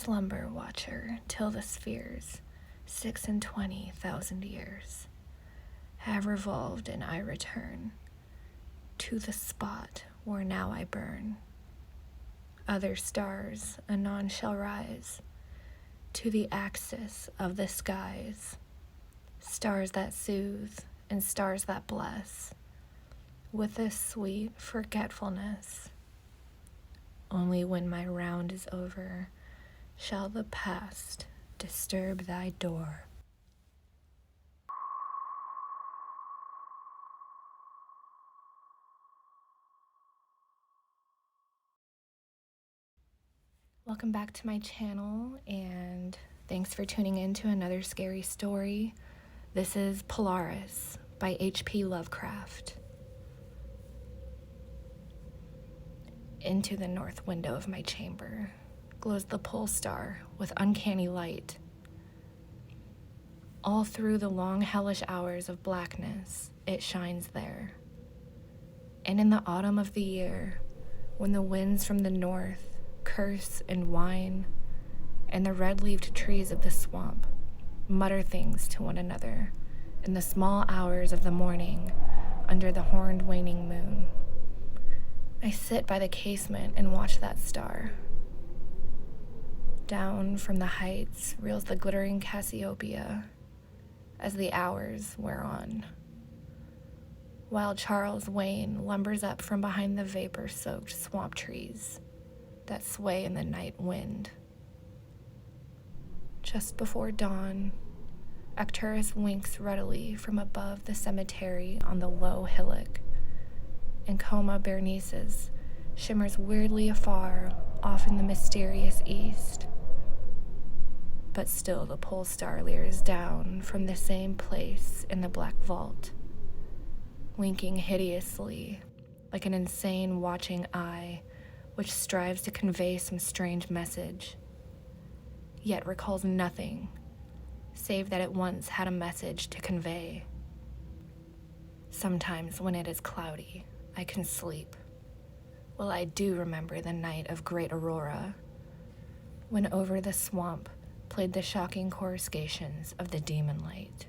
slumber watcher till the spheres, 26,000 years, have revolved and I return to the spot where now I burn. Other stars anon shall rise to the axis of the skies, stars that soothe and stars that bless with a sweet forgetfulness. Only when my round is over shall the past disturb thy door. Welcome back to my channel, and thanks for tuning in to another scary story. This is Polaris by H.P. Lovecraft. Into the north window of my chamber glows the pole star with uncanny light. All through the long hellish hours of blackness, it shines there. And in the autumn of the year, when the winds from the north curse and whine, and the red-leaved trees of the swamp mutter things to one another in the small hours of the morning under the horned waning moon, I sit by the casement and watch that star. Down from the heights reels the glittering Cassiopeia as the hours wear on, while Charles Wayne lumbers up from behind the vapor-soaked swamp trees that sway in the night wind. Just before dawn, Arcturus winks ruddily from above the cemetery on the low hillock, and Coma Berenices shimmers weirdly afar off in the mysterious east. But still the pole star leers down from the same place in the black vault, winking hideously like an insane watching eye which strives to convey some strange message, yet recalls nothing save that it once had a message to convey. Sometimes when it is cloudy, I can sleep. Well, I do remember the night of great aurora, when over the swamp played the shocking coruscations of the demon light.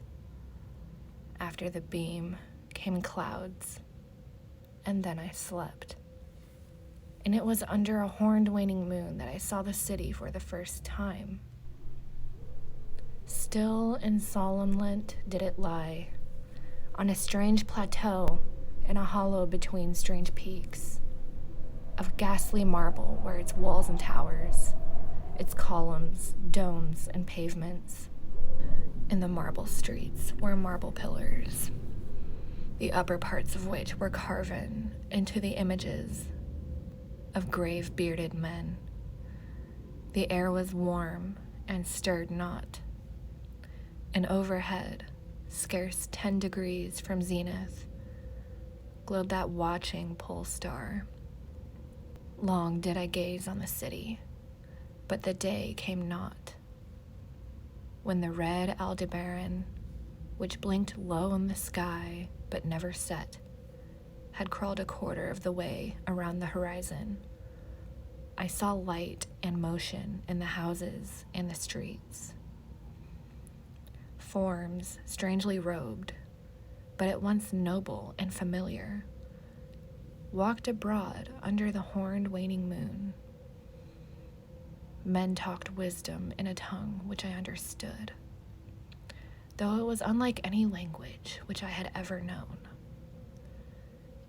After the beam came clouds, and then I slept. And it was under a horned waning moon that I saw the city for the first time. Still and somnolent did it lie, on a strange plateau in a hollow between strange peaks, of ghastly marble were its walls and towers, its columns, domes, and pavements. In the marble streets were marble pillars, the upper parts of which were carven into the images of grave bearded men. The air was warm and stirred not, and overhead, scarce 10 degrees from zenith, glowed that watching pole star. Long did I gaze on the city, but the day came not, when the red Aldebaran, which blinked low in the sky but never set, had crawled a quarter of the way around the horizon. I saw light and motion in the houses and the streets. Forms strangely robed, but at once noble and familiar, walked abroad under the horned waning moon. Men talked wisdom in a tongue which I understood, though it was unlike any language which I had ever known.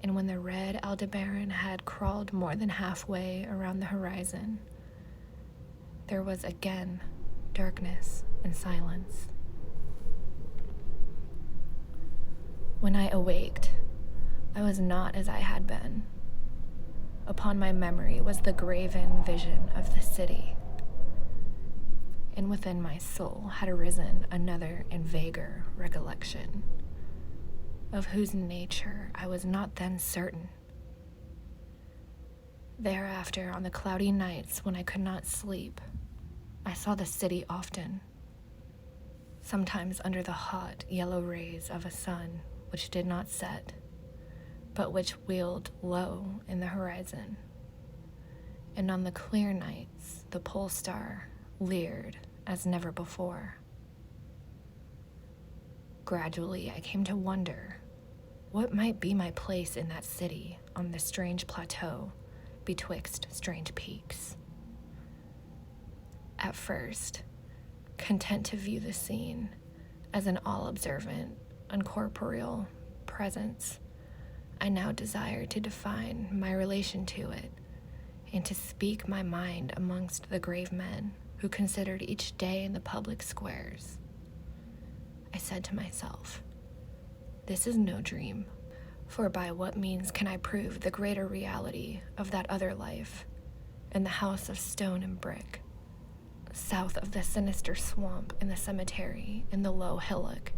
And when the red Aldebaran had crawled more than halfway around the horizon, there was again darkness and silence. When I awaked, I was not as I had been. Upon my memory was the graven vision of the city, and within my soul had arisen another and vaguer recollection, of whose nature I was not then certain. Thereafter, on the cloudy nights when I could not sleep, I saw the city often, sometimes under the hot yellow rays of a sun which did not set, but which wheeled low in the horizon. And on the clear nights, the pole star leered as never before. Gradually, I came to wonder what might be my place in that city on this strange plateau betwixt strange peaks. At first, content to view the scene as an all-observant, uncorporeal presence, I now desire to define my relation to it and to speak my mind amongst the grave men who considered each day in the public squares. I said to myself, this is no dream, for by what means can I prove the greater reality of that other life in the house of stone and brick, south of the sinister swamp in the cemetery in the low hillock,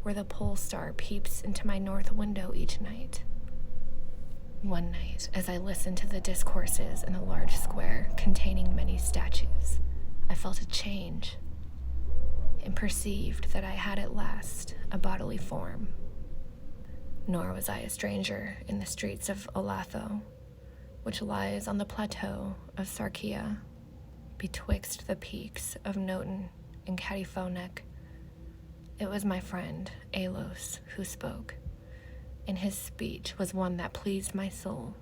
where the pole star peeps into my north window each night. One night, as I listened to the discourses in a large square containing many statues, I felt a change and perceived that I had at last a bodily form. Nor was I a stranger in the streets of Olatho, which lies on the plateau of Sarkia, betwixt the peaks of Noten and Catifonek. It was my friend, Alos, who spoke, and his speech was one that pleased my soul,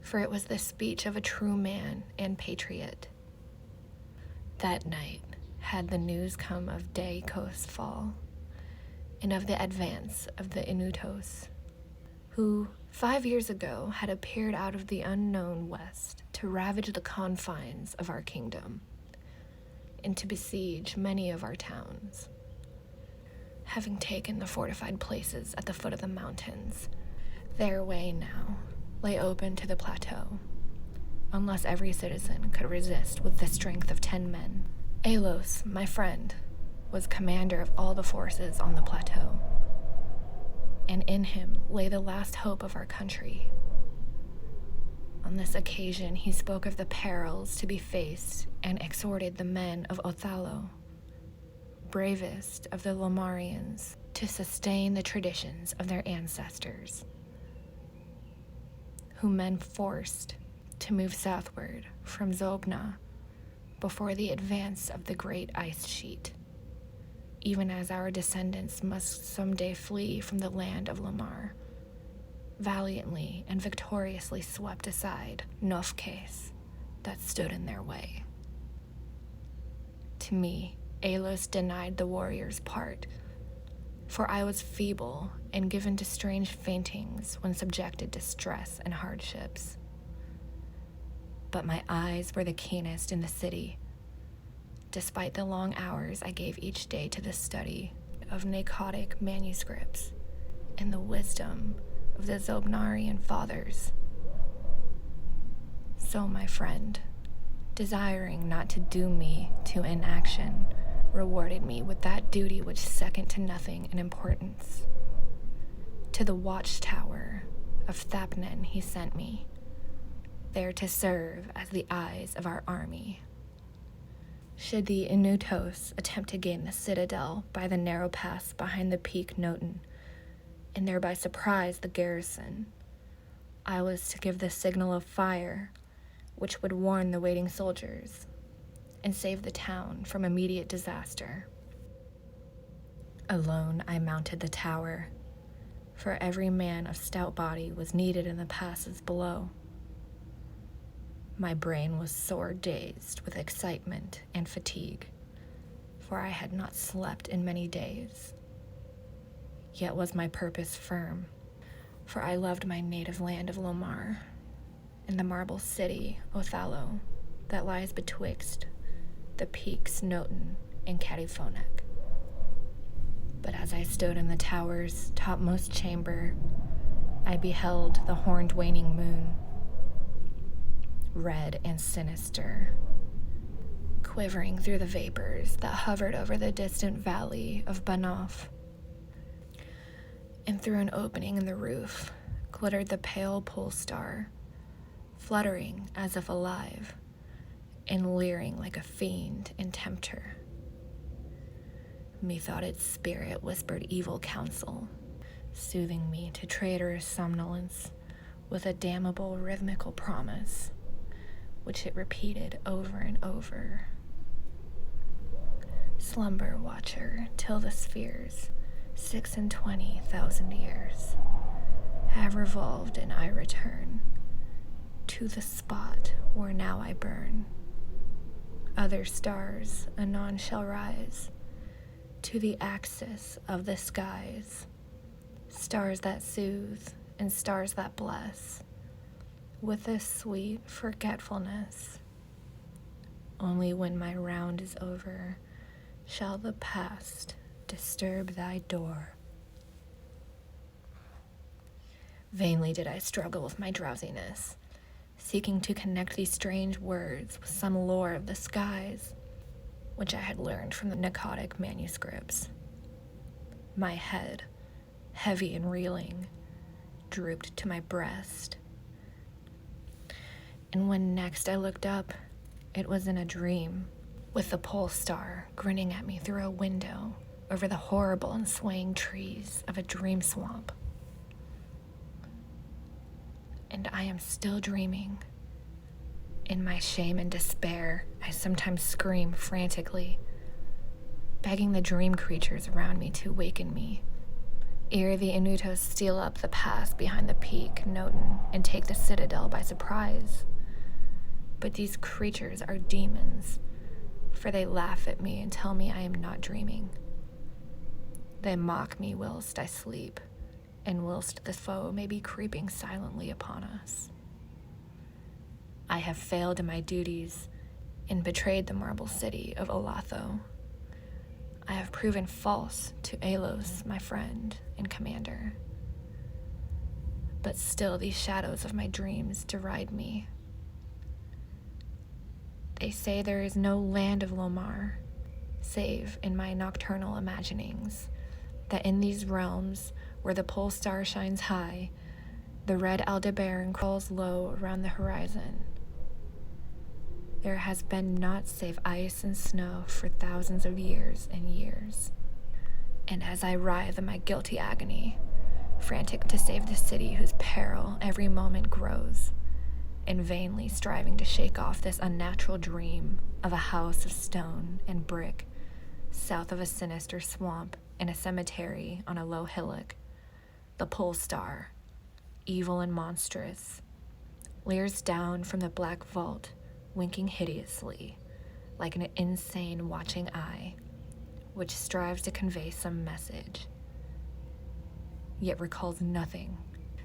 for it was the speech of a true man and patriot. That night had the news come of Deiko's fall, and of the advance of the Inutos, who 5 years ago had appeared out of the unknown west to ravage the confines of our kingdom, and to besiege many of our towns. Having taken the fortified places at the foot of the mountains, their way now lay open to the plateau, unless every citizen could resist with the strength of 10 men. Alos, my friend, was commander of all the forces on the plateau, and in him lay the last hope of our country. On this occasion, he spoke of the perils to be faced and exhorted the men of Othallo, bravest of the Lomarians, to sustain the traditions of their ancestors, whom men forced to move southward from Zobna before the advance of the great ice sheet, even as our descendants must someday flee from the land of Lamar, valiantly and victoriously swept aside Nofkes that stood in their way. To me, Alos denied the warrior's part, for I was feeble and given to strange faintings when subjected to stress and hardships. But my eyes were the keenest in the city, despite the long hours I gave each day to the study of Nacotic manuscripts and the wisdom of the Zobnarian fathers. So my friend, desiring not to doom me to inaction, rewarded me with that duty which second to nothing in importance. To the watchtower of Thapnen he sent me, there to serve as the eyes of our army. Should the Inutos attempt to gain the citadel by the narrow pass behind the peak Noten, and thereby surprise the garrison, I was to give the signal of fire, which would warn the waiting soldiers and save the town from immediate disaster. Alone I mounted the tower, for every man of stout body was needed in the passes below. My brain was sore dazed with excitement and fatigue, for I had not slept in many days. Yet was my purpose firm, for I loved my native land of Lomar, and the marble city, Othallo, that lies betwixt the peaks Noten and Catifonek. But as I stood in the tower's topmost chamber, I beheld the horned waning moon, red and sinister, quivering through the vapors that hovered over the distant valley of Banoff. And through an opening in the roof glittered the pale pole star, fluttering as if alive, and leering like a fiend and tempter. Methought its spirit whispered evil counsel, soothing me to traitorous somnolence with a damnable rhythmical promise, which it repeated over and over. Slumber, watcher, till the spheres, 26,000 years, have revolved and I return to the spot where now I burn. Other stars anon shall rise to the axis of the skies, stars that soothe and stars that bless with a sweet forgetfulness. Only when my round is over shall the past disturb thy door. Vainly did I struggle with my drowsiness, seeking to connect these strange words with some lore of the skies, which I had learned from the Narcotic manuscripts. My head, heavy and reeling, drooped to my breast. And when next I looked up, it was in a dream, with the pole star grinning at me through a window over the horrible and swaying trees of a dream swamp. And I am still dreaming. In my shame and despair, I sometimes scream frantically, begging the dream creatures around me to waken me, ere the Inutos steal up the pass behind the peak, Noten, and take the citadel by surprise. But these creatures are demons, for they laugh at me and tell me I am not dreaming. They mock me whilst I sleep, and whilst the foe may be creeping silently upon us. I have failed in my duties and betrayed the marble city of Olatho. I have proven false to Alos, my friend and commander. But still these shadows of my dreams deride me. They say there is no land of Lomar, save in my nocturnal imaginings, that in these realms where the pole star shines high, the red Aldebaran crawls low around the horizon. There has been naught save ice and snow for thousands of years and years. And as I writhe in my guilty agony, frantic to save the city whose peril every moment grows, and vainly striving to shake off this unnatural dream of a house of stone and brick south of a sinister swamp in a cemetery on a low hillock, the pole star, evil and monstrous, leers down from the black vault, winking hideously, like an insane watching eye, which strives to convey some message, yet recalls nothing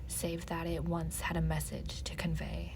save that it once had a message to convey.